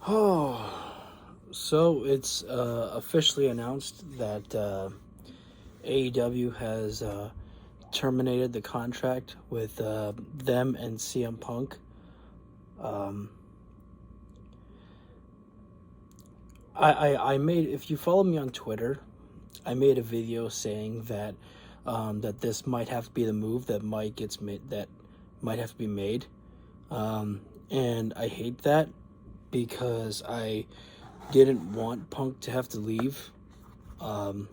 Oh, so it's officially announced that AEW has terminated the contract with them and CM Punk. Um, I made, if you follow me on Twitter, I made a video saying that that this might have to be the move that might have to be made, um, and I hate that because I didn't want Punk to have to leave. Um,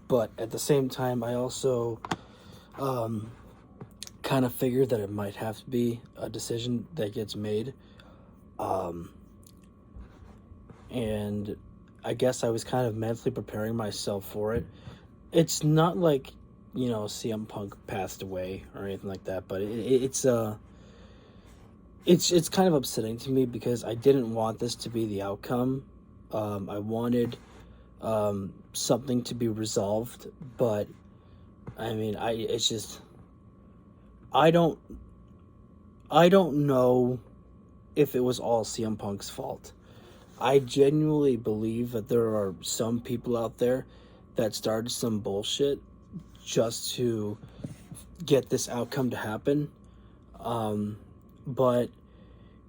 but at the same time, I also um, kind of figured that it might have to be a decision that gets made. Um, and I guess I was kind of mentally preparing myself for it. It's not like, CM Punk passed away or anything like that, but it's kind of upsetting to me because I didn't want this to be the outcome. I wanted something to be resolved, but I mean, it's just I don't I don't know if it was all CM Punk's fault. I genuinely believe that there are some people out there that started some bullshit just to get this outcome to happen. Um, but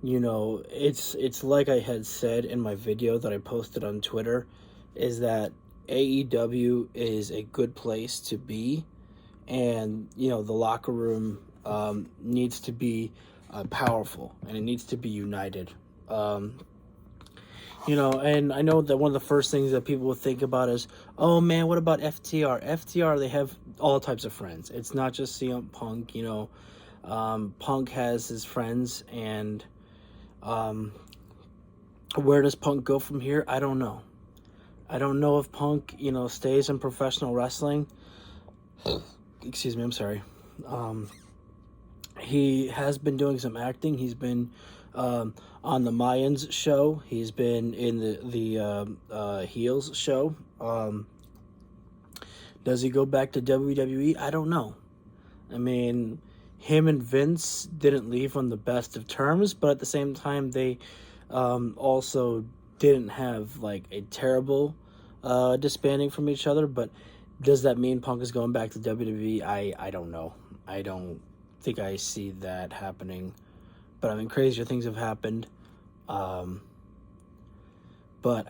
it's like I had said in my video that I posted on Twitter, is that AEW is a good place to be, and the locker room needs to be powerful, and it needs to be united. And I know that one of the first things that people will think about is, oh man, what about FTR? FTR, they have all types of friends. It's not just CM Punk. Punk has his friends, and where does Punk go from here? I don't know. I don't know if Punk, stays in professional wrestling. Excuse me, I'm sorry. He has been doing some acting. He's been on the Mayans show. He's been in the Heels show. Does he go back to WWE? I don't know. I mean, him and Vince didn't leave on the best of terms, but at the same time, they also didn't have like a terrible disbanding from each other. But does that mean Punk is going back to WWE? I don't know. I don't think I see that happening. But I mean, crazier things have happened. But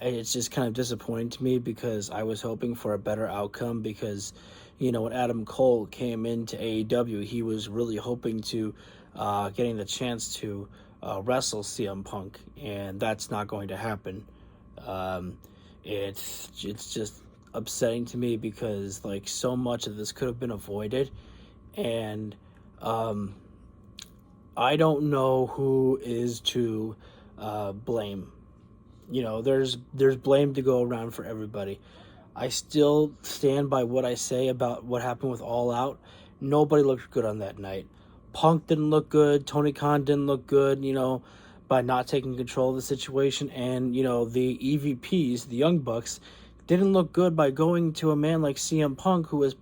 it's just kind of disappointing to me because I was hoping for a better outcome because, when Adam Cole came into AEW, he was really hoping to getting the chance to wrestle CM Punk, and that's not going to happen. It's just upsetting to me because like so much of this could have been avoided, and I don't know who is to blame. There's blame to go around for everybody. I still stand by what I say about what happened with All Out. Nobody looked good on that night. Punk didn't look good. Tony Khan didn't look good, by not taking control of the situation. And, the EVPs, the Young Bucks, didn't look good by going to a man like CM Punk who was,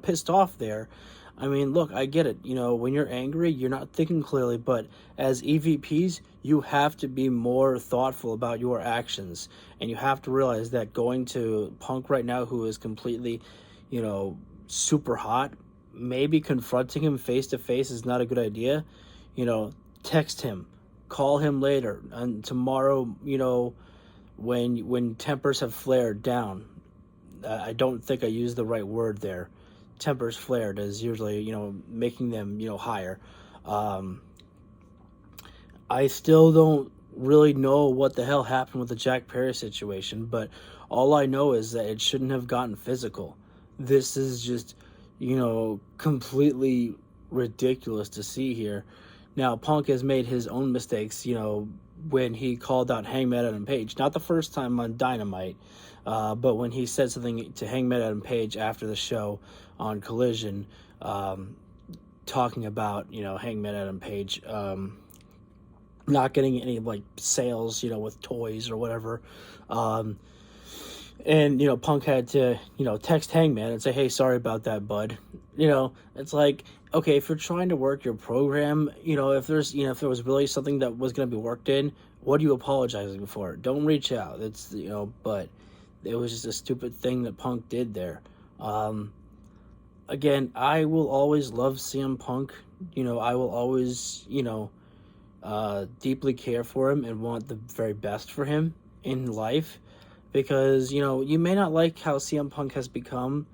pissed off there. I mean, look, I get it. When you're angry, you're not thinking clearly. But as EVPs, you have to be more thoughtful about your actions. And you have to realize that going to Punk right now, who is completely, super hot, maybe confronting him face to face is not a good idea. Text him, call him later. And tomorrow, when tempers have flared down, I don't think I used the right word there. Tempers flared is usually, making them, higher. I still don't really know what the hell happened with the Jack Perry situation, but all I know is that it shouldn't have gotten physical. This is just, completely ridiculous to see here. Now, Punk has made his own mistakes, when he called out Hangman Adam Page. Not the first time on Dynamite, but when he said something to Hangman Adam Page after the show on Collision, talking about, Hangman Adam Page not getting any, like, sales, with toys or whatever. And, Punk had to, text Hangman and say, hey, sorry about that, bud. It's like, okay, if you're trying to work your program, if there was really something that was going to be worked in, What are you apologizing for? Don't reach out. It's, but it was just a stupid thing that Punk did there. Again, I will always love CM Punk. I will always, deeply care for him and want the very best for him in life, because you may not like how CM Punk has become,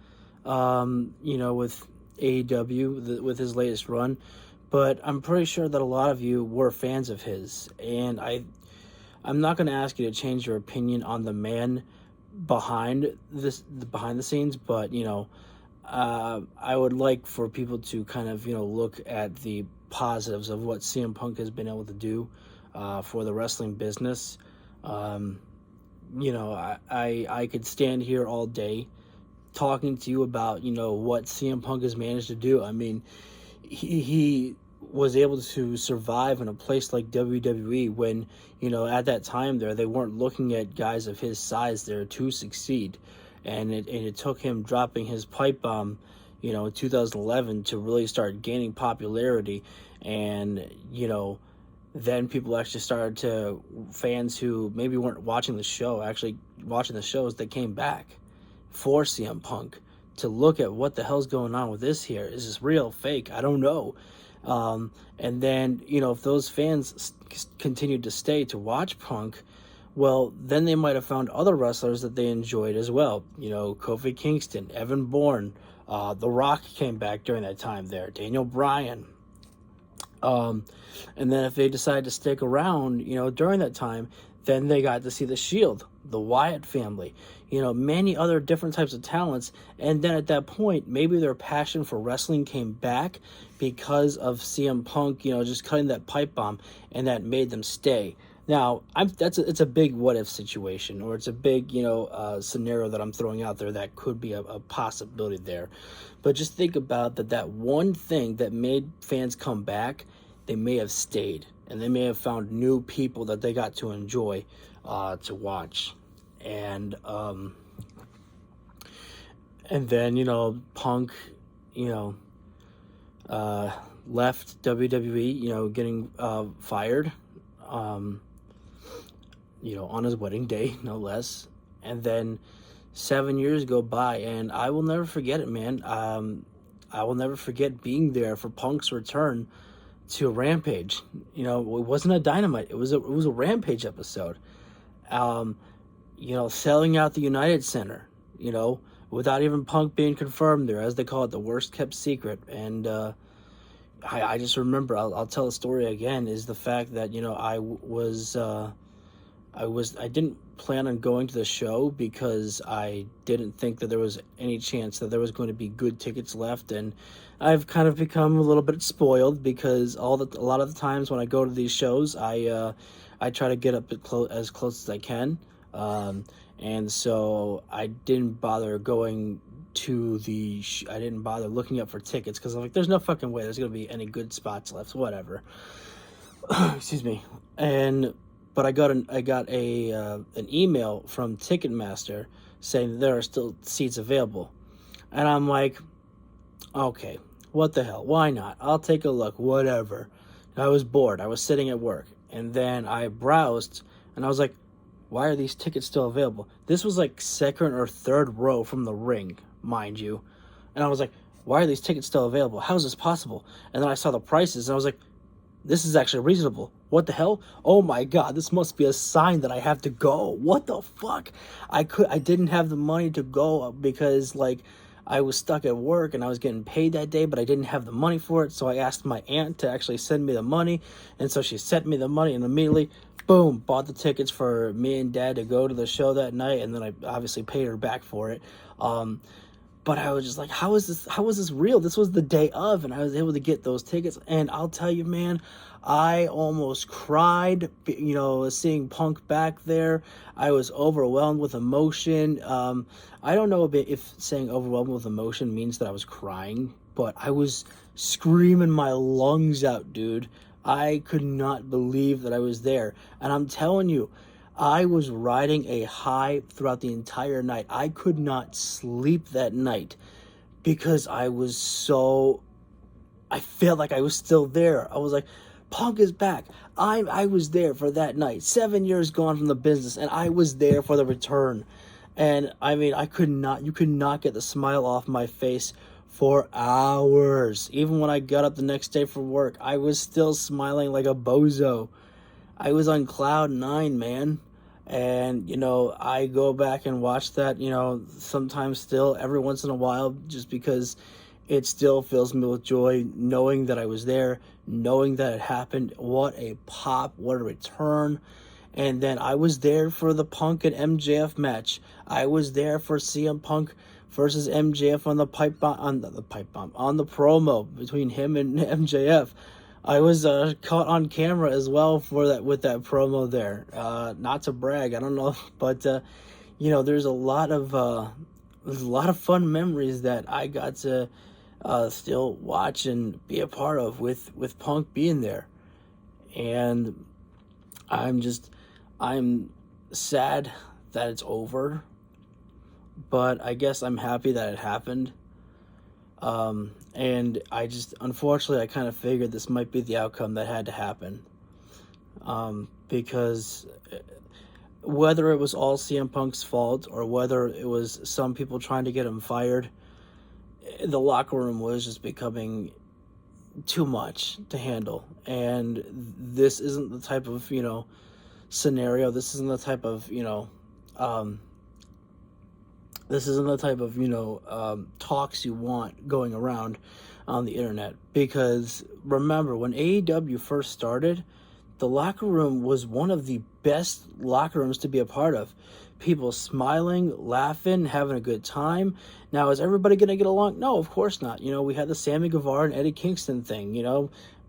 with AEW, with his latest run, but I'm pretty sure that a lot of you were fans of his, and I'm not going to ask you to change your opinion on the man behind the scenes, but I would like for people to kind of look at the positives of what CM Punk has been able to do for the wrestling business. I could stand here all day talking to you about what CM Punk has managed to do. I mean, he was able to survive in a place like WWE when at that time they weren't looking at guys of his size there to succeed, and it took him dropping his pipe bomb in 2011 to really start gaining popularity, and then people actually started to, fans who maybe weren't watching the show, actually watching the shows, that came back for CM Punk to look at what the hell's going on with this here. Is this real, fake? I don't know. And then, if those fans continued to stay to watch Punk, well, then they might have found other wrestlers that they enjoyed as well. Kofi Kingston, Evan Bourne, The Rock came back during that time there, Daniel Bryan. And then if they decided to stick around, during that time, then they got to see the Shield, the Wyatt family, many other different types of talents. And then at that point, maybe their passion for wrestling came back because of CM Punk, just cutting that pipe bomb, and that made them stay. Now, it's a big what-if situation, or it's a big, scenario that I'm throwing out there that could be a possibility there. But just think about that one thing that made fans come back, they may have stayed, and they may have found new people that they got to enjoy to watch. And then, Punk, left WWE, getting fired, on his wedding day, no less. And then 7 years go by, and I will never forget it, man. I will never forget being there for Punk's return to Rampage. It wasn't a Dynamite. It was a Rampage episode. Selling out the United Center, without even Punk being confirmed there, as they call it, the worst kept secret. And I just remember, I'll tell the story again, is the fact that, I didn't plan on going to the show because I didn't think that there was any chance that there was going to be good tickets left. And I've kind of become a little bit spoiled because a lot of the times when I go to these shows, I try to get up as close as I can. And so I didn't bother going to I didn't bother looking up for tickets because I'm like, there's no fucking way there's going to be any good spots left, whatever. Excuse me. But I got an email from Ticketmaster saying that there are still seats available. And I'm like, okay, what the hell? Why not? I'll take a look, whatever. I was bored. I was sitting at work. And then I browsed, and I was like, why are these tickets still available? This was like second or third row from the ring, mind you. And I was like, why are these tickets still available? How is this possible? And then I saw the prices, and I was like, this is actually reasonable. What the hell? Oh my God, this must be a sign that I have to go. What the fuck? I didn't have the money to go because I was stuck at work and I was getting paid that day, but I didn't have the money for it. So I asked my aunt to actually send me the money. And so she sent me the money, and immediately, boom, bought the tickets for me and Dad to go to the show that night. And then I obviously paid her back for it. But I was just like, how is this real? This was the day of, and I was able to get those tickets. And I'll tell you, man, I almost cried, seeing Punk back there. I was overwhelmed with emotion. I don't know if saying overwhelmed with emotion means that I was crying, but I was screaming my lungs out, dude. I could not believe that I was there. And I'm telling you, I was riding a high throughout the entire night. I could not sleep that night because I felt like I was still there. I was like, Punk is back. I was there for that night. 7 years gone from the business, and I was there for the return. And I mean, you could not get the smile off my face for hours. Even when I got up the next day for work, I was still smiling like a bozo. I was on cloud nine, man. And, I go back and watch that, sometimes still, every once in a while, just because it still fills me with joy knowing that I was there, knowing that it happened. What a pop, what a return. And then I was there for the Punk and MJF match. I was there for CM Punk versus MJF on the on the promo between him and MJF. I was caught on camera as well for that with that promo there. Not to brag, I don't know, but there's a lot of fun memories that I got to still watch and be a part of with Punk being there, and I'm sad that it's over, but I guess I'm happy that it happened. And unfortunately, I kind of figured this might be the outcome that had to happen. Because whether it was all CM Punk's fault or whether it was some people trying to get him fired, the locker room was just becoming too much to handle. And this isn't the type of, scenario. This isn't the type of, talks you want going around on the internet. Because remember, when AEW first started, the locker room was one of the best locker rooms to be a part of. People smiling, laughing, having a good time. Now, is everybody going to get along? No, of course not. We had the Sammy Guevara and Eddie Kingston thing,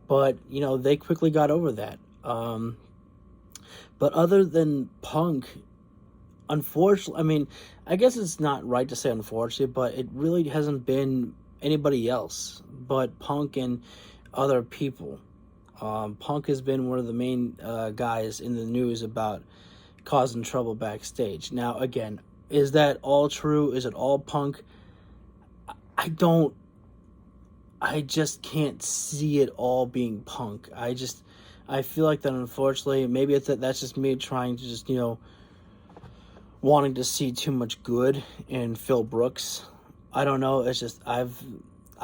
but, they quickly got over that. But other than Punk, unfortunately, I guess it's not right to say unfortunately, but it really hasn't been anybody else but Punk and other people. Punk has been one of the main guys in the news about causing trouble backstage. Now, again, is that all true? Is it all Punk? I just can't see it all being Punk. I feel like that, unfortunately, maybe that's just me trying to just, wanting to see too much good in Phil Brooks. I don't know. It's just I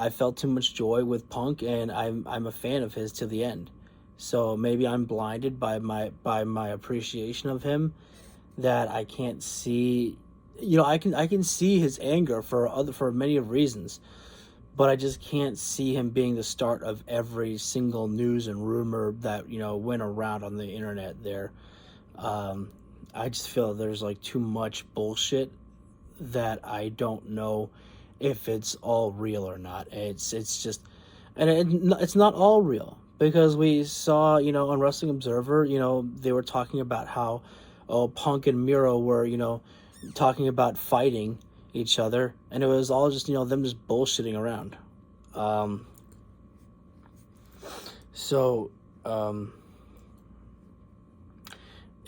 felt too much joy with Punk, and I'm a fan of his to the end. So maybe I'm blinded by my appreciation of him, that I can't see. I can see his anger for many reasons, but I just can't see him being the start of every single news and rumor that went around on the internet there. I just feel there's too much bullshit that I don't know if it's all real or not. It's just, and it's not all real, because we saw on Wrestling Observer, they were talking about how Punk and Miro were talking about fighting each other, and it was all just them just bullshitting around.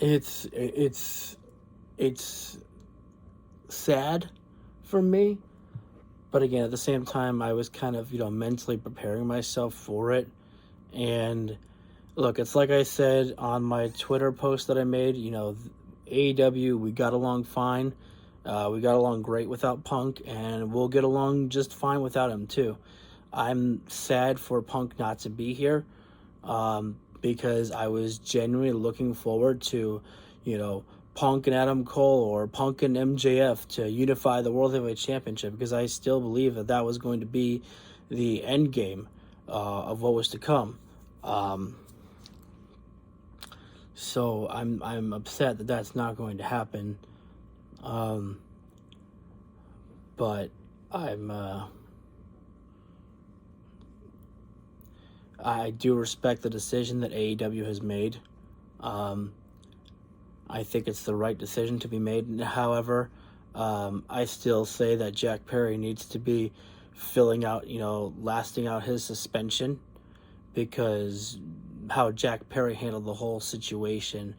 It's sad for me, but again, at the same time, I was kind of mentally preparing myself for it. And look, it's like I said on my Twitter post that I made, AEW, we got along fine. We got along great without Punk, and we'll get along just fine without him too. I'm sad for Punk not to be here, because I was genuinely looking forward to, Punk and Adam Cole or Punk and MJF to unify the World Heavyweight Championship, because I still believe that was going to be the end game of what was to come. So I'm upset that that's not going to happen. But I do respect the decision that AEW has made. I think it's the right decision to be made. However, I still say that Jack Perry needs to be lasting out his suspension, because how Jack Perry handled the whole situation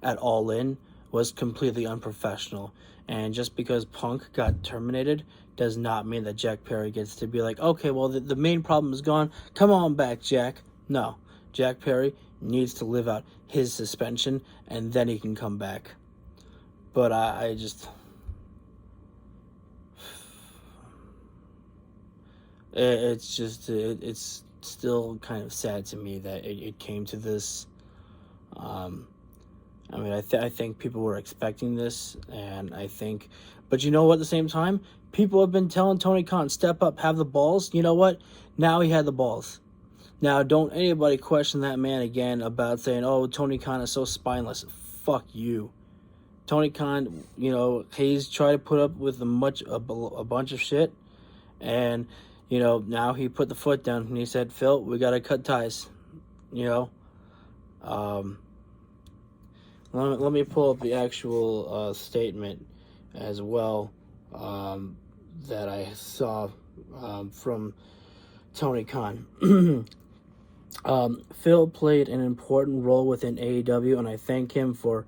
at All In was completely unprofessional. And just because Punk got terminated does not mean that Jack Perry gets to be like, okay, well, the main problem is gone. Come on back, Jack. No. Jack Perry needs to live out his suspension, and then he can come back. But I just... It's just... It's still kind of sad to me that it came to this. I mean, I think people were expecting this, and I think... But you know what, at the same time, people have been telling Tony Khan, step up, have the balls. You know what? Now he had the balls. Now, don't anybody question that man again about saying, oh, Tony Khan is so spineless. Fuck you. Tony Khan, you know, he's tried to put up with a bunch of shit, and, you know, now he put the foot down, and he said, Phil, we got to cut ties, you know. Let me pull up the actual statement as well that I saw from Tony Khan. Phil played an important role within AEW, and I thank him for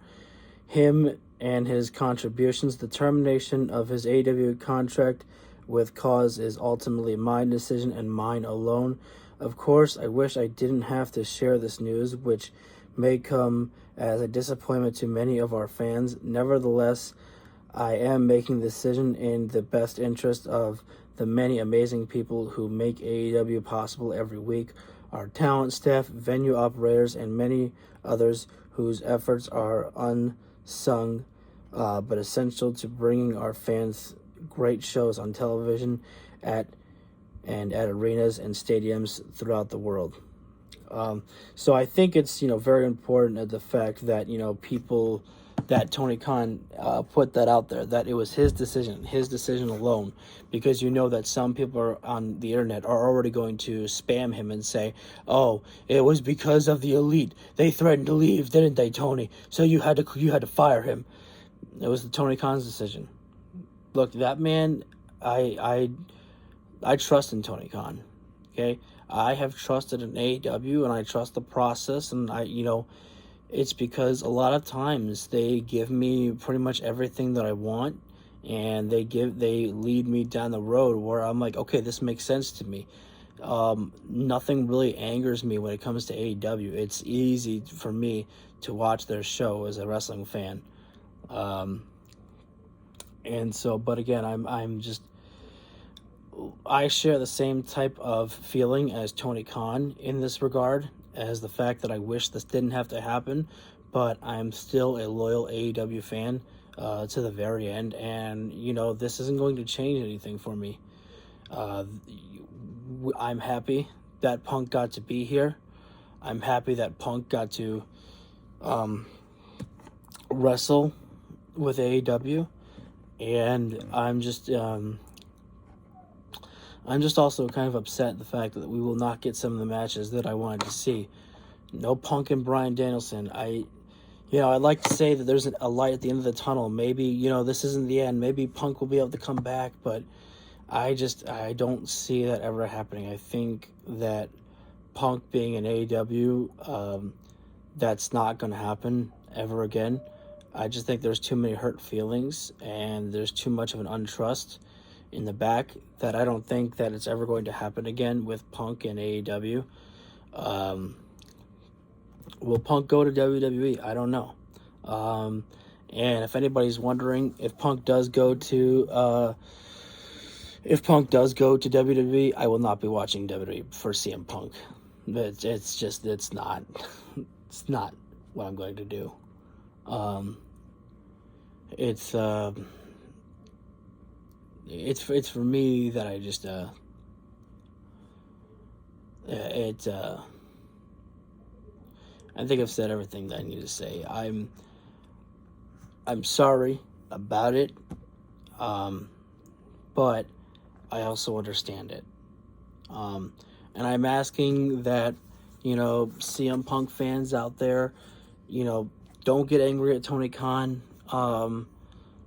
him and his contributions. The termination of his AEW contract with Cause is ultimately my decision and mine alone. Of course, I wish I didn't have to share this news, which may come as a disappointment to many of our fans. Nevertheless, I am making the decision in the best interest of the many amazing people who make AEW possible every week. Our talent, staff, venue operators, and many others whose efforts are unsung but essential to bringing our fans great shows on television at arenas and stadiums throughout the world. So I think it's, you know, very important at the fact that, you know, people, that Tony Khan put that out there, that it was his decision alone, because you know that some people on the internet are already going to spam him and say, oh, it was because of the Elite. They threatened to leave, didn't they, Tony? So you had to fire him. It was the Tony Khan's decision. Look, that man, I trust in Tony Khan, okay? I have trusted in AEW, and I trust the process, and it's because a lot of times they give me pretty much everything that I want, and they lead me down the road where I'm like, okay, this makes sense to me. Nothing really angers me when it comes to AEW. It's easy for me to watch their show as a wrestling fan. And so, but again, I share the same type of feeling as Tony Khan in this regard, as the fact that I wish this didn't have to happen, but I'm still a loyal AEW fan to the very end, and, this isn't going to change anything for me. I'm happy that Punk got to be here. I'm happy that Punk got to wrestle with AEW, and I'm just also kind of upset the fact that we will not get some of the matches that I wanted to see. No Punk and Bryan Danielson. I'd like to say that there's a light at the end of the tunnel. Maybe, this isn't the end. Maybe Punk will be able to come back, but I don't see that ever happening. I think that Punk being in AEW, that's not going to happen ever again. I just think there's too many hurt feelings, and there's too much of an untrust in the back that I don't think that it's ever going to happen again with Punk and AEW. Will Punk go to WWE? I don't know. And if anybody's wondering, if Punk does go to WWE, I will not be watching WWE for CM Punk. It's not what I'm going to do. It's for me that I just I think I've said everything that I need to say. I'm sorry about it, but I also understand it. And I'm asking that, CM Punk fans out there, don't get angry at Tony Khan.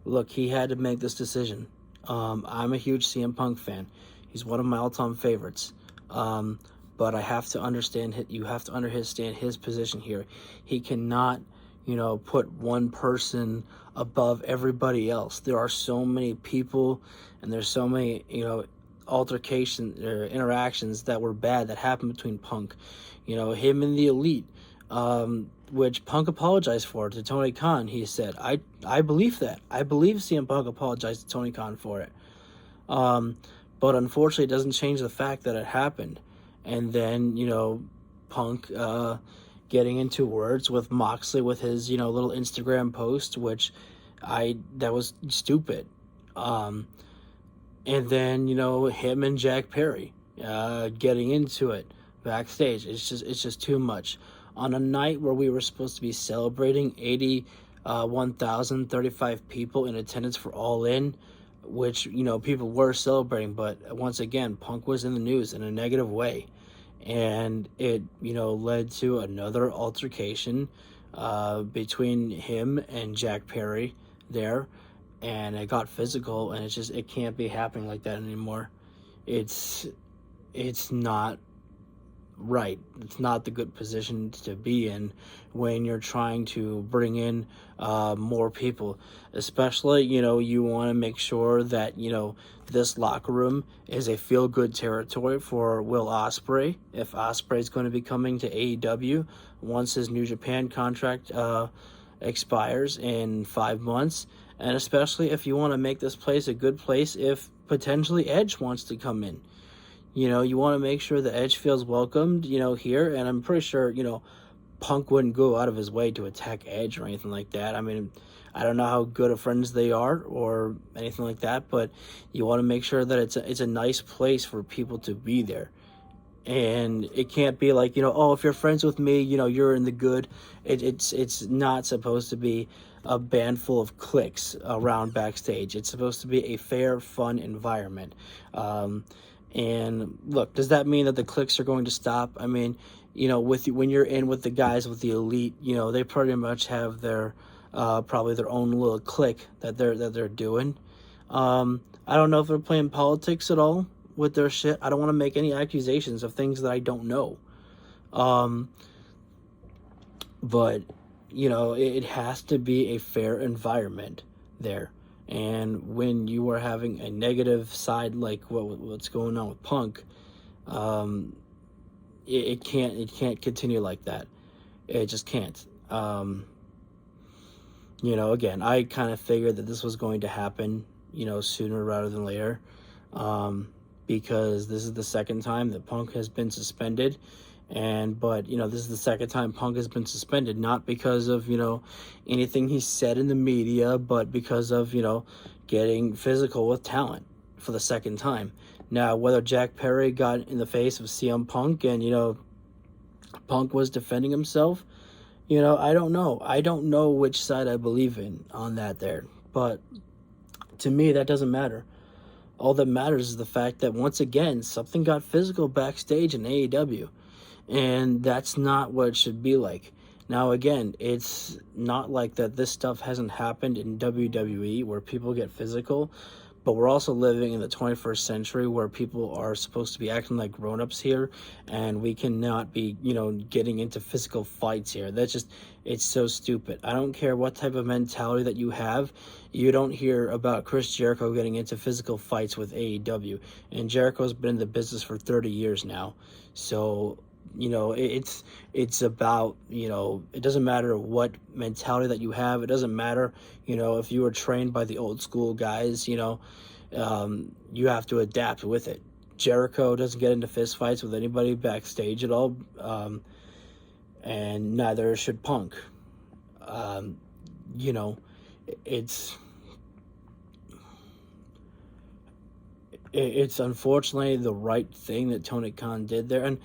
Look, he had to make this decision. I'm a huge CM Punk fan. He's one of my all-time favorites. But I have to understand, you have to understand his position here. He cannot, put one person above everybody else. There are so many people, and there's so many, altercation or interactions that were bad that happened between Punk, him and the Elite, which Punk apologized for to Tony Khan. He said, I believe that. I believe CM Punk apologized to Tony Khan for it. But unfortunately, it doesn't change the fact that it happened. And then, Punk getting into words with Moxley with his, little Instagram post, which that was stupid. And then, him and Jack Perry getting into it backstage. It's just too much. On a night where we were supposed to be celebrating 1,035 people in attendance for All In, which, people were celebrating, but once again, Punk was in the news in a negative way. And it, led to another altercation between him and Jack Perry there, and it got physical, and it can't be happening like that anymore. It's not right. It's not the good position to be in when you're trying to bring in more people, especially, you want to make sure that, this locker room is a feel-good territory for Will Ospreay. If Ospreay is going to be coming to AEW once his New Japan contract expires in 5 months, and especially if you want to make this place a good place if potentially Edge wants to come in. You want to make sure that Edge feels welcomed, here, and I'm pretty sure, Punk wouldn't go out of his way to attack Edge or anything like that. I mean, I don't know how good of friends they are or anything like that, but you want to make sure that it's a nice place for people to be there. And it can't be like, oh, if you're friends with me, you're in the good. It's not supposed to be a band full of cliques around backstage. It's supposed to be a fair, fun environment. And look, does that mean that the cliques are going to stop? I mean, when you're in with the guys with the Elite, they pretty much have their probably their own little clique that they're doing. I don't know if they're playing politics at all with their shit. I don't want to make any accusations of things that I don't know. But it has to be a fair environment there. And when you are having a negative side like what's going on with Punk, it can't continue like that. It just can't. Again, I kind of figured that this was going to happen, sooner rather than later, because this is the second time that Punk has been suspended. But this is the second time Punk has been suspended, not because of, anything he said in the media, but because of, getting physical with talent for the second time. Now, whether Jack Perry got in the face of CM Punk and, Punk was defending himself, I don't know. I don't know which side I believe in on that there. But to me, that doesn't matter. All that matters is the fact that, once again, something got physical backstage in AEW. And that's not what it should be like. Now, again, it's not like that this stuff hasn't happened in WWE where people get physical, but we're also living in the 21st century where people are supposed to be acting like grown-ups here, and we cannot be, getting into physical fights here. It's so stupid. I don't care what type of mentality that you have. You don't hear about Chris Jericho getting into physical fights with AEW, and Jericho's been in the business for 30 years now. So, it's about, it doesn't matter what mentality that you have. It doesn't matter, if you were trained by the old school guys, you have to adapt with it. Jericho doesn't get into fist fights with anybody backstage at all, and neither should Punk. It's unfortunately the right thing that Tony Khan did there, and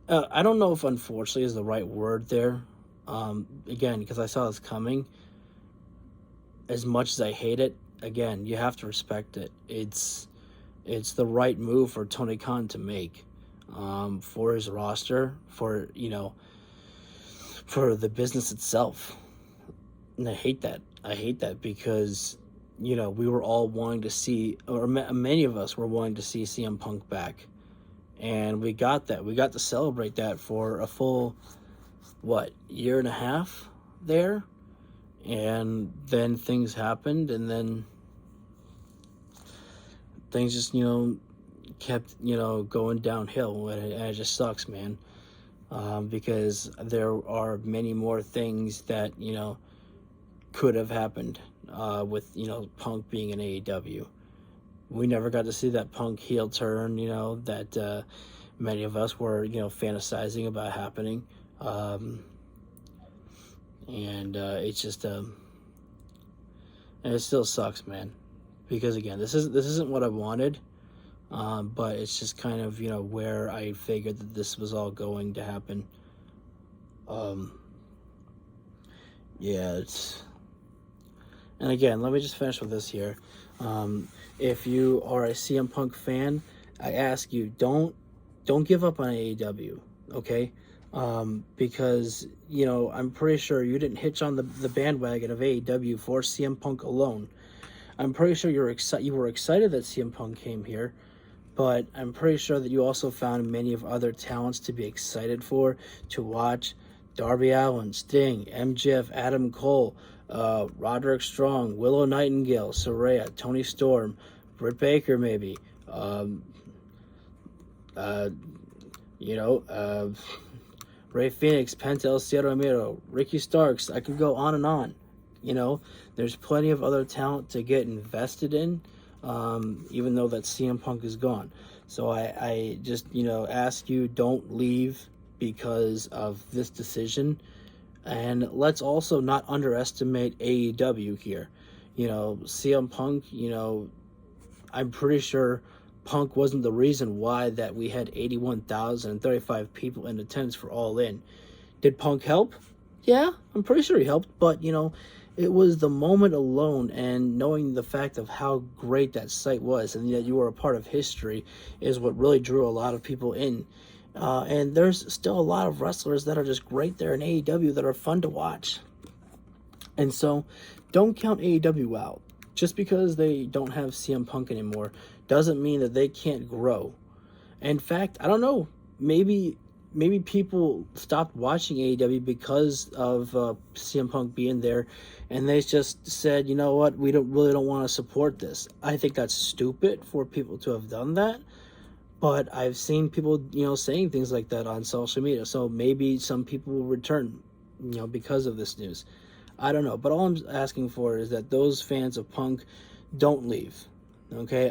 I don't know if unfortunately is the right word there. Again, because I saw this coming. As much as I hate it, again, you have to respect it. It's the right move for Tony Khan to make, for his roster, for for the business itself. And I hate that. I hate that because we were all wanting to see, or many of us were wanting to see CM Punk back. And we got that. We got to celebrate that for a full, year and a half there. And then things happened, and then things just, kept, going downhill, and it just sucks, man. Because there are many more things that, could have happened with, Punk being in AEW. We never got to see that Punk heel turn, that many of us were, fantasizing about happening. And it's just, and it still sucks, man. Because again, this isn't what I wanted. But it's just kind of, where I figured that this was all going to happen. Yeah, and again, let me just finish with this here. If you are a CM Punk fan, I ask you, don't give up on AEW, okay? Because, I'm pretty sure you didn't hitch on the bandwagon of AEW for CM Punk alone. I'm pretty sure you were excited that CM Punk came here, but I'm pretty sure that you also found many of other talents to be excited for, to watch. Darby Allin, Sting, MJF, Adam Cole, Roderick Strong, Willow Nightingale, Saraya, Tony Storm, Britt Baker maybe, Ray Phoenix, Penta El Cielo Ramiro, Ricky Starks. I could go on and on. There's plenty of other talent to get invested in, even though that CM Punk is gone. So I just, ask you, don't leave because of this decision. And let's also not underestimate AEW here. CM Punk, I'm pretty sure Punk wasn't the reason why that we had 81,035 people in attendance for All In. Did Punk help? Yeah, I'm pretty sure he helped, but, it was the moment alone, and knowing the fact of how great that site was and that you were a part of history is what really drew a lot of people in. And there's still a lot of wrestlers that are just great there in AEW that are fun to watch. And so, don't count AEW out. Just because they don't have CM Punk anymore doesn't mean that they can't grow. In fact, I don't know, maybe people stopped watching AEW because of CM Punk being there, and they just said, you know what, we don't want to support this. I think that's stupid for people to have done that, but I've seen people, saying things like that on social media, so maybe some people will return, because of this news. I don't know, but all I'm asking for is that those fans of Punk don't leave, okay?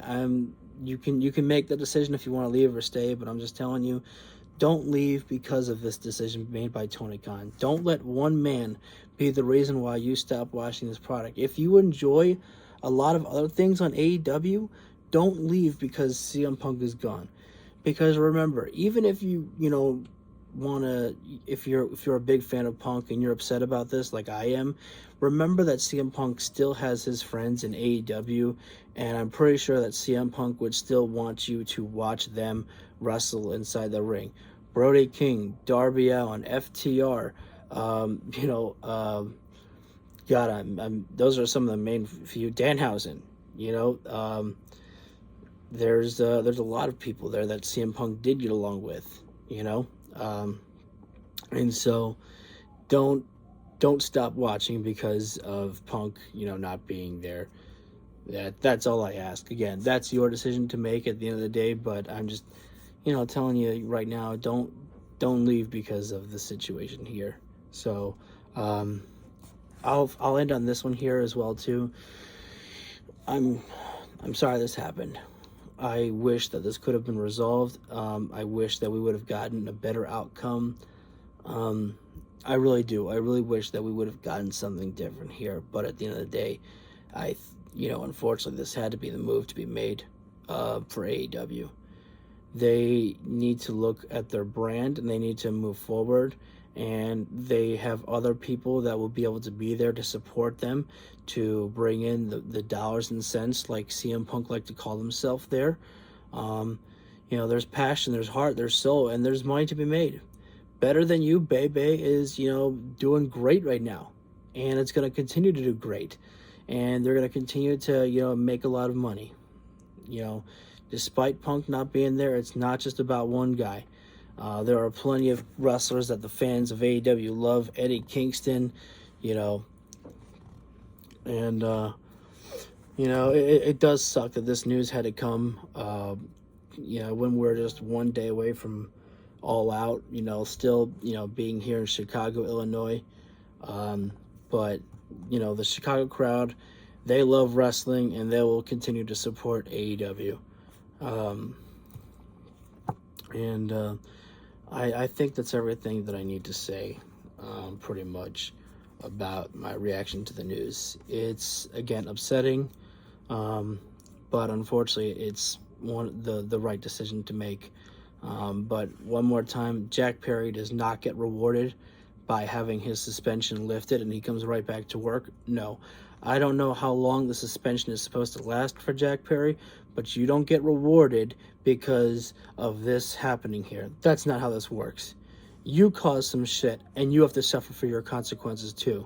You can make the decision if you want to leave or stay, but I'm just telling you, don't leave because of this decision made by Tony Khan. Don't let one man be the reason why you stop watching this product. If you enjoy a lot of other things on AEW, don't leave because CM Punk is gone. Because remember, even if you if you're a big fan of Punk and you're upset about this like I am, remember that CM Punk still has his friends in AEW, and I'm pretty sure that CM Punk would still want you to watch them wrestle inside the ring. Brody King, Darby Allin, FTR, those are some of the main few. Danhausen, there's a lot of people there that CM Punk did get along with, and so don't stop watching because of Punk, not being there. That's all I ask. Again, that's your decision to make at the end of the day, but I'm just, telling you right now, don't leave because of the situation here. So, I'll end on this one here as well too. I'm sorry this happened. I wish that this could have been resolved. I wish that we would have gotten a better outcome. I really do. I really wish that we would have gotten something different here. But at the end of the day, unfortunately, this had to be the move to be made for AEW. They need to look at their brand and they need to move forward. And they have other people that will be able to be there to support them, to bring in the dollars and cents, like CM Punk like to call himself there. There's passion, there's heart, there's soul, and there's money to be made. Better Than You, Bebe, is, doing great right now. And it's going to continue to do great. And they're going to continue to, make a lot of money. Despite Punk not being there, it's not just about one guy. There are plenty of wrestlers that the fans of AEW love. Eddie Kingston, and, it does suck that this news had to come, when we're just one day away from All Out, still, being here in Chicago, Illinois. But, the Chicago crowd, they love wrestling, and they will continue to support AEW. And I think that's everything that I need to say, pretty much, about my reaction to the news. It's, again, upsetting, but unfortunately, it's the right decision to make. But one more time, Jack Perry does not get rewarded by having his suspension lifted and he comes right back to work. No. I don't know how long the suspension is supposed to last for Jack Perry, but you don't get rewarded because of this happening here. That's not how this works. You caused some shit, and you have to suffer for your consequences too,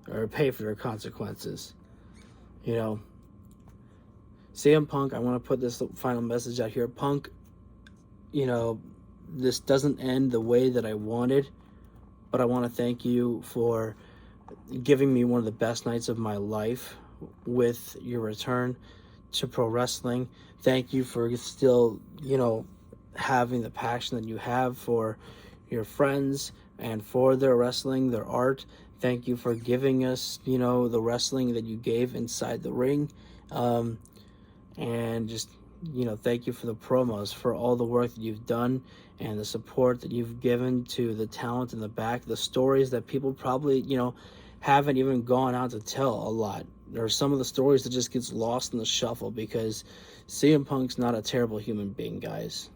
or pay for your consequences. CM Punk, I want to put this final message out here. Punk, this doesn't end the way that I wanted, but I want to thank you for giving me one of the best nights of my life with your return to pro wrestling. Thank you for still, having the passion that you have for your friends and for their wrestling, their art. Thank you for giving us, the wrestling that you gave inside the ring. And just, thank you for the promos, for all the work that you've done and the support that you've given to the talent in the back, the stories that people probably, haven't even gone out to tell a lot. There are some of the stories that just gets lost in the shuffle because CM Punk's not a terrible human being, guys.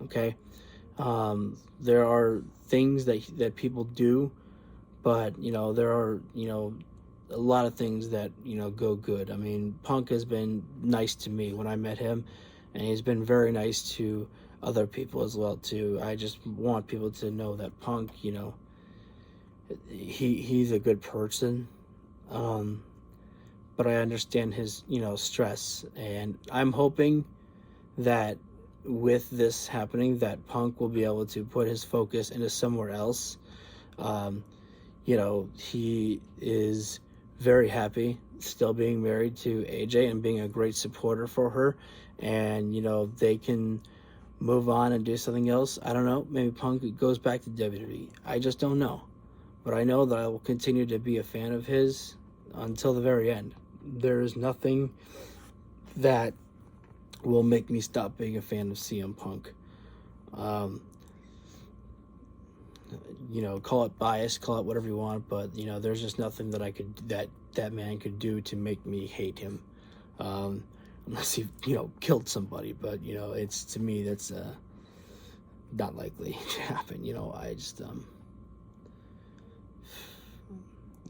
Okay? There are things that people do, but, there are, a lot of things that, go good. I mean, Punk has been nice to me when I met him, and he's been very nice to other people as well, too. I just want people to know that Punk, he's a good person, but I understand his, stress, and I'm hoping that with this happening that Punk will be able to put his focus into somewhere else. He is very happy still being married to AJ and being a great supporter for her, and they can move on and do something else. I don't know, maybe Punk goes back to WWE. I just don't know, but I know that I will continue to be a fan of his until the very end. There is nothing that will make me stop being a fan of CM Punk. Call it bias, call it whatever you want, but there's just nothing that man could do to make me hate him, unless he killed somebody. But it's, to me, that's not likely to happen. I just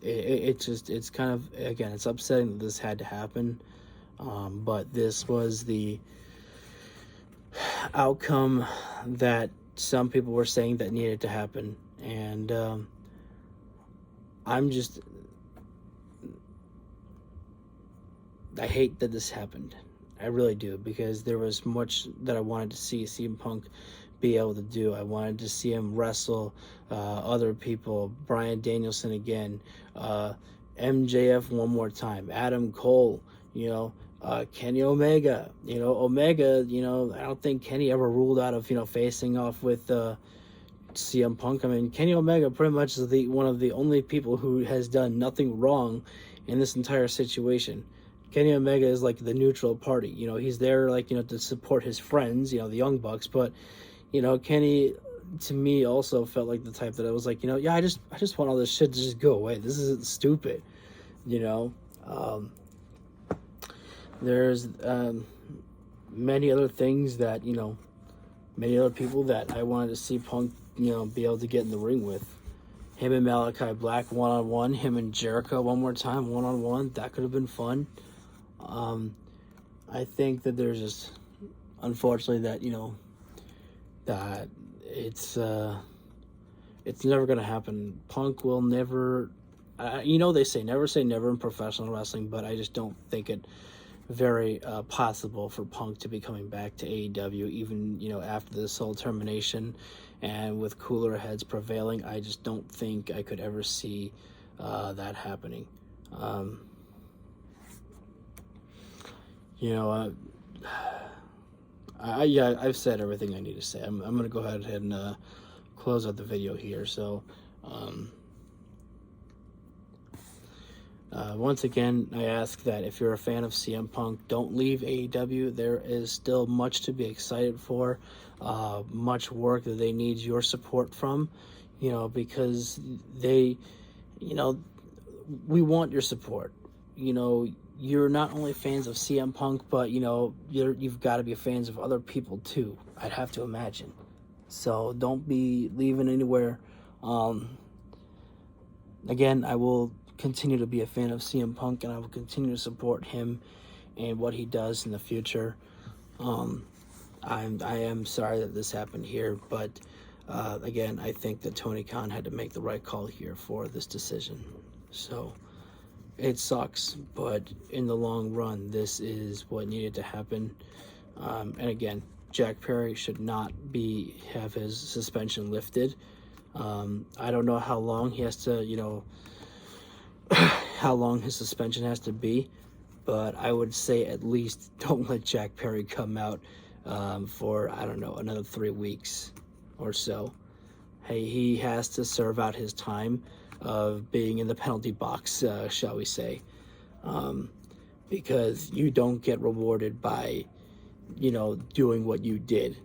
it's kind of, again, it's upsetting that this had to happen, but this was the outcome that some people were saying that needed to happen. And I hate that this happened. I really do, because there was much that I wanted to see CM Punk be able to do. I wanted to see him wrestle other people, Bryan Danielson again, MJF one more time, Adam Cole, Kenny Omega. Omega, I don't think Kenny ever ruled out of, facing off with CM Punk. I mean, Kenny Omega pretty much is one of the only people who has done nothing wrong in this entire situation. Kenny Omega is like the neutral party. He's there, to support his friends, the Young Bucks. But, Kenny, to me, also felt like the type that I was like, yeah, I just want all this shit to just go away. This is stupid, There's many other things that, many other people that I wanted to see Punk, be able to get in the ring with. Him and Malachi Black one-on-one, him and Jericho one more time one-on-one. That could have been fun. I think that there's just, unfortunately, that, that it's never going to happen. Punk will never, they say never in professional wrestling, but I just don't think it very possible for Punk to be coming back to AEW, even, after this whole termination and with cooler heads prevailing. I just don't think I could ever see that happening. Yeah, I've said everything I need to say. I'm gonna go ahead and close out the video here. So, um, once again, I ask that if you're a fan of CM Punk, don't leave AEW. There is still much to be excited for, much work that they need your support from, because they, you know, we want your support. You're not only fans of CM Punk, but you've got to be fans of other people too. I'd have to imagine. So don't be leaving anywhere. Again, I will continue to be a fan of CM Punk, and I will continue to support him and what he does in the future. I am sorry that this happened here, but again, I think that Tony Khan had to make the right call here for this decision. So it sucks, but in the long run, this is what needed to happen. And again, Jack Perry should not have his suspension lifted. I don't know how long he has to, how long his suspension has to be, but I would say at least don't let Jack Perry come out for, I don't know, another 3 weeks or so. Hey, he has to serve out his time of being in the penalty box, shall we say, because you don't get rewarded by, doing what you did.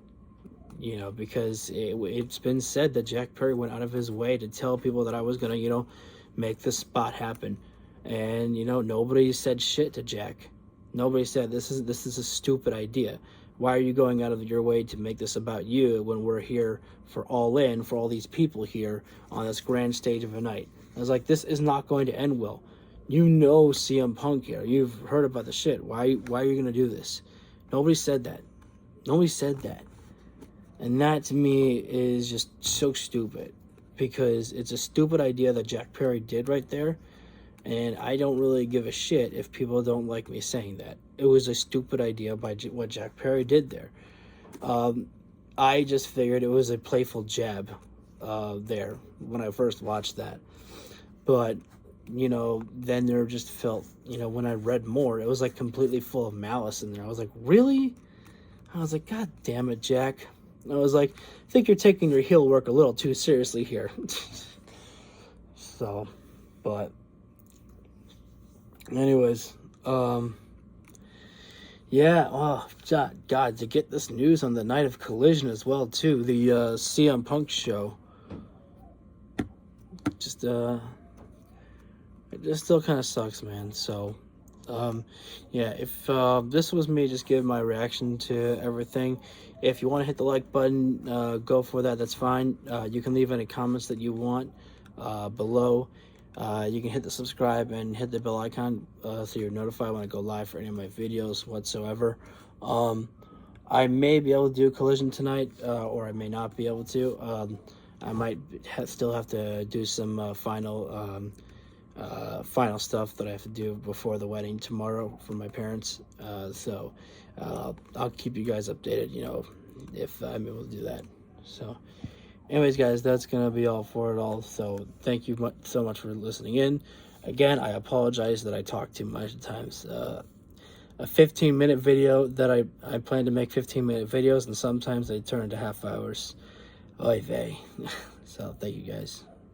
Because it's been said that Jack Perry went out of his way to tell people that I was going to, make this spot happen. And, nobody said shit to Jack. Nobody said, this is a stupid idea. Why are you going out of your way to make this about you when we're here for All In, for all these people here on this grand stage of a night? I was like, this is not going to end well. CM Punk here. You've heard about the shit. Why are you going to do this? Nobody said that. Nobody said that. And that to me is just so stupid, because it's a stupid idea that Jack Perry did right there. And I don't really give a shit if people don't like me saying that. It was a stupid idea by what Jack Perry did there. I just figured it was a playful jab there when I first watched that. But, then there just felt, when I read more, it was like completely full of malice in there. I was like, really? I was like, God damn it, Jack. I was like, I think you're taking your heel work a little too seriously here. So, but anyways, yeah, oh, God, to get this news on the night of Collision as well, too, the CM Punk show, just, it just still kind of sucks, man. So, yeah, if this was me just giving my reaction to everything, if you want to hit the like button, go for that. That's fine. You can leave any comments that you want below. You can hit the subscribe and hit the bell icon so you're notified when I go live for any of my videos whatsoever. I may be able to do Collision tonight, or I may not be able to. I might still have to do some final stuff that I have to do before the wedding tomorrow for my parents. So I'll keep you guys updated, if I'm able to do that. So anyways, guys, that's going to be all for it all. So thank you so much for listening in. Again, I apologize that I talk too much at times. A 15-minute video that I plan to make 15-minute videos, and sometimes they turn into half hours. Oy vey. So thank you, guys.